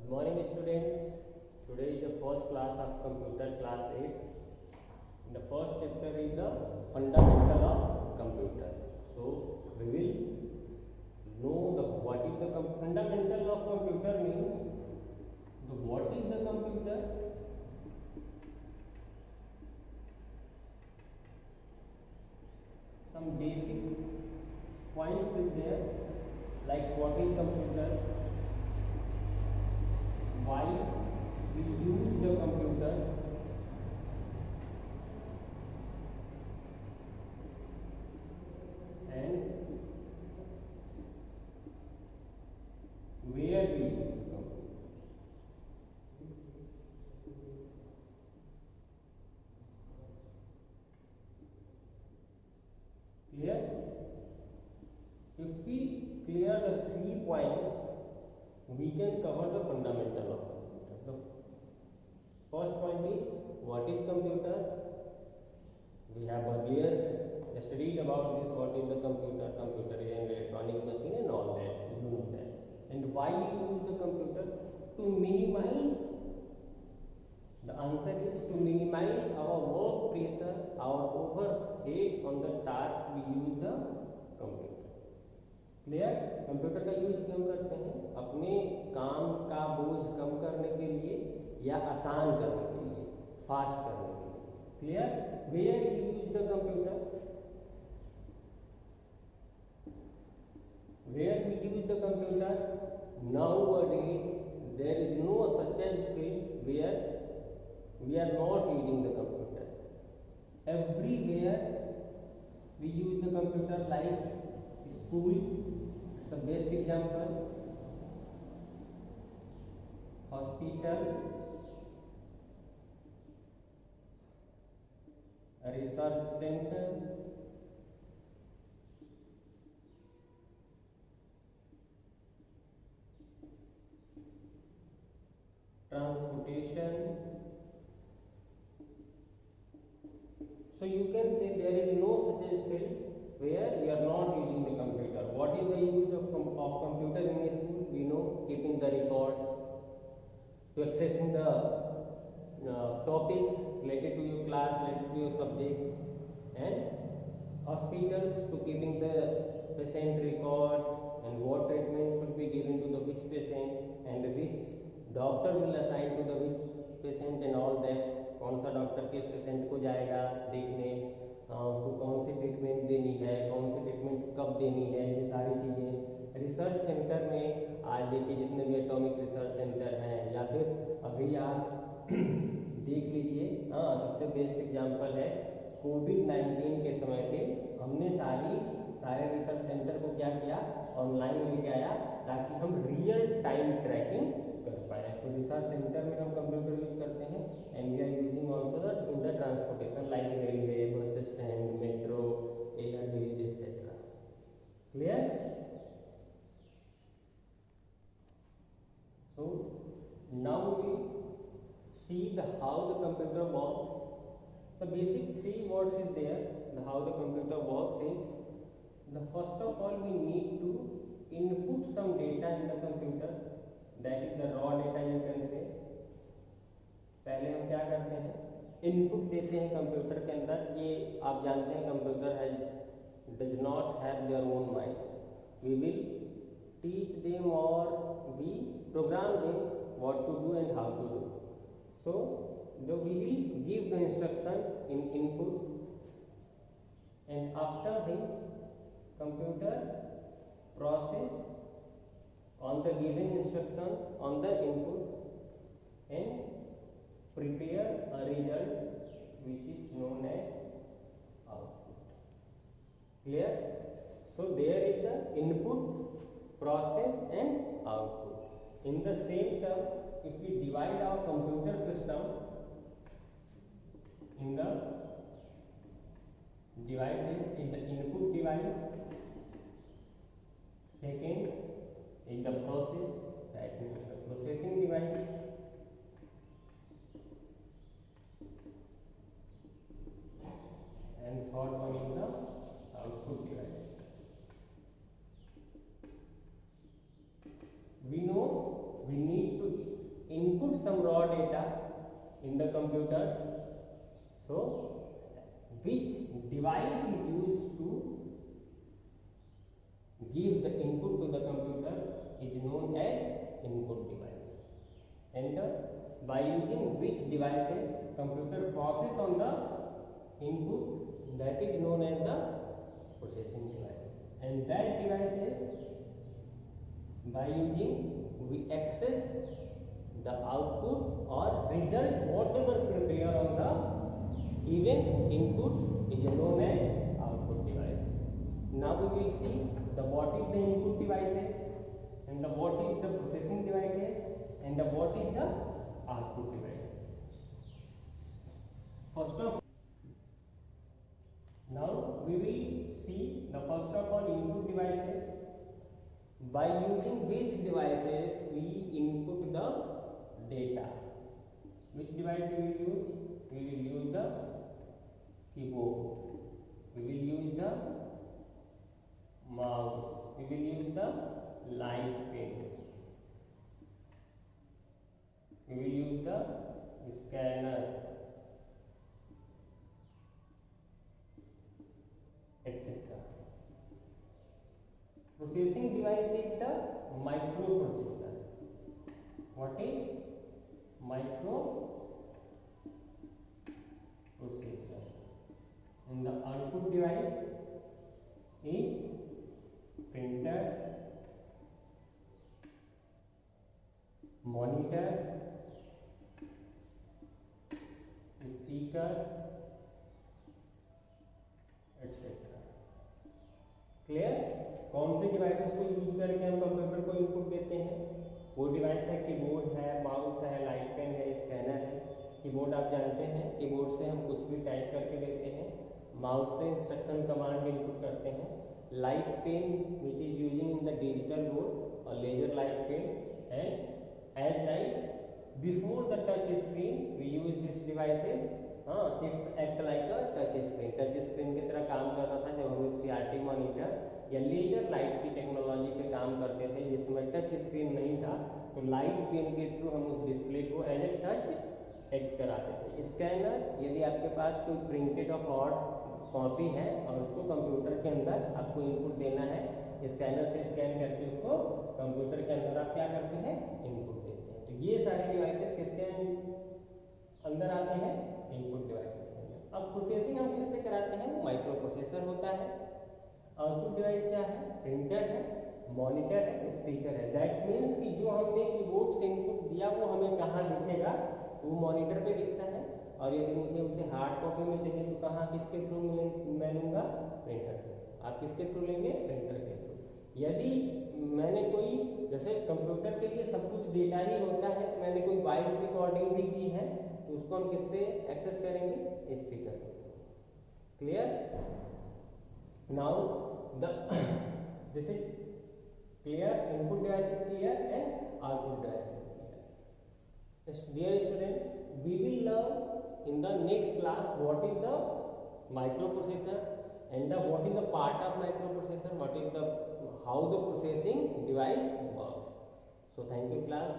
Good morning students. Today is the first class of computer class 8. The first chapter is the fundamental of computer. So we will know the what is the fundamental of computer means the what is the computer, some basics points is there like what is computer, why we use the computer, and where we use the computer. Clear? If we clear the 3 points, we can cover the fundamental of computer. The first point is what is computer. We have earlier studied about this. What is the computer? Computer is an electronic machine and all that. You know that. And why you use the computer? To minimize. The answer is to minimize our work pressure, our overhead on the task. We use the computer. Clear? Computer का use क्यों करते हैं? अपने काम का बोझ कम करने के लिए या आसान करने के लिए, फास्ट करने के लिए. Clear? Where you use the computer? Where we use the computer? Nowadays there is no such as field where we are not using the computer. Everywhere we use the computer, like school, it's the best example, hospital, a research center, transportation. So you can say there is no such a field where we are not using the computer. What is the use of computer in school? We know keeping the records, to accessing the topics related to your class, related to your subject, and hospitals to keeping the patient record and what treatments will be given to the which patient and which doctor will assign to the which patient and all that. कौन सा doctor किस patient को जाएगा देखने, उसको कौन seed treatment देनी है, कौन सी ट्रीटमेंट कब देनी है, ये सारी चीज़ें. रिसर्च सेंटर में आज देखिए जितने भी एटॉमिक रिसर्च सेंटर हैं, या फिर अभी आप देख लीजिए, सबसे बेस्ट एग्जांपल है कोविड-19 के समय पे हमने सारे रिसर्च सेंटर को क्या किया, ऑनलाइन लेके आया ताकि हम रियल टाइम ट्रैकिंग कर पाए. तो रिसर्च सेंटर में हम कंप्यूटर यूज करते हैं and we are using also in the transportation like railway, bus stand, metro, airways etcetera. Clear? So now we see how the computer works. The basic 3 words is there. How the computer works is, the first of all we need to input some data in the computer. That is the raw data you can say. पहले हम क्या करते हैं, input देते हैं computer के अंदर. ये आप जानते हैं कंप्यूटर है does not have their own minds. We will teach them और we program them what to do and how to do. So जो we will give the instruction in input and after this computer process on the given instruction on the input and prepare a result which is known as output. Clear? So there is the input, process and output. In the same term, if we divide our computer system in the devices, in the input device, second in the process, that means the processing device, and third one is the output device. We know we need to some raw data in the computer. So which device is used to give the input to the computer is known as input device, and by using which devices computer process on the input, that is known as the processing device, and that devices by using we access the output or result whatever prepare on the given input is known as output device. Now we will see the what is the input devices, and the what is the processing devices, and the what is the output devices. First of now we will see the first of all input devices. By using which devices we input the data. Which device we will use? We will use the keyboard, we will use the mouse, we will use the light pen, we will use the scanner, etc. Processing device is the microprocessor. What is microprocessor? And the output device is printer, monitor, speaker, etc. Clear? कौन से devices को use करके हम computer को input देते हैं? वो device है कीबोर्ड है, माउस है, लाइट पेन है, स्कैनर है। कीबोर्ड आप जानते हैं, कीबोर्ड से हम कुछ भी टाइप करके देते हैं, माउस से इंस्ट्रक्शन कमांड इनपुट करते हैं, light pen which is using in the digital board और laser light pen, and as like before the touch screen we use this devices. It's act like a touch screen, touch screen की तरह काम करता था जब हम लोग CRT monitor या लेजर लाइट की टेक्नोलॉजी पे काम करते थे जिसमें टच स्क्रीन नहीं था, तो लाइट पेन के थ्रू हम उस डिस्प्ले को एज ए टच एक्ट कराते थे। स्कैनर, यदि आपके पास कोई प्रिंटेड और हार्ड कॉपी है और उसको कंप्यूटर के अंदर आपको इनपुट देना है, स्कैनर से स्कैन करके उसको कंप्यूटर के अंदर आप क्या करते हैं, इनपुट देते हैं। तो ये सारे डिवाइसेस किसके अंदर आते हैं, इनपुट डिवाइसेस के अंदर। अब प्रोसेसिंग हम किससे कराते हैं, माइक्रो प्रोसेसर होता है। आउटपुट डिवाइस क्या है, प्रिंटर है, मॉनिटर है, स्पीकर है। दैट मीन्स कि जो हमने कीबोर्ड से इनपुट दिया वो हमें कहाँ दिखेगा, तो वो मॉनिटर पे दिखता है, और यदि मुझे उसे हार्ड कॉपी में चाहिए तो कहाँ किसके थ्रू मैं लूँगा, प्रिंटर के थ्रू। आप किसके थ्रू लेंगे, प्रिंटर के थ्रू। यदि मैंने कोई, जैसे कंप्यूटर के लिए सब कुछ डेटा ही होता है, तो मैंने कोई वॉइस रिकॉर्डिंग भी की है तो उसको हम किससे एक्सेस करेंगे, स्पीकर के through. Clear? Now this is clear, input device is clear and output device is clear. Yes, dear student, we will learn in the next class what is the microprocessor and what is the part of microprocessor, what is the how the processing device works. So thank you class.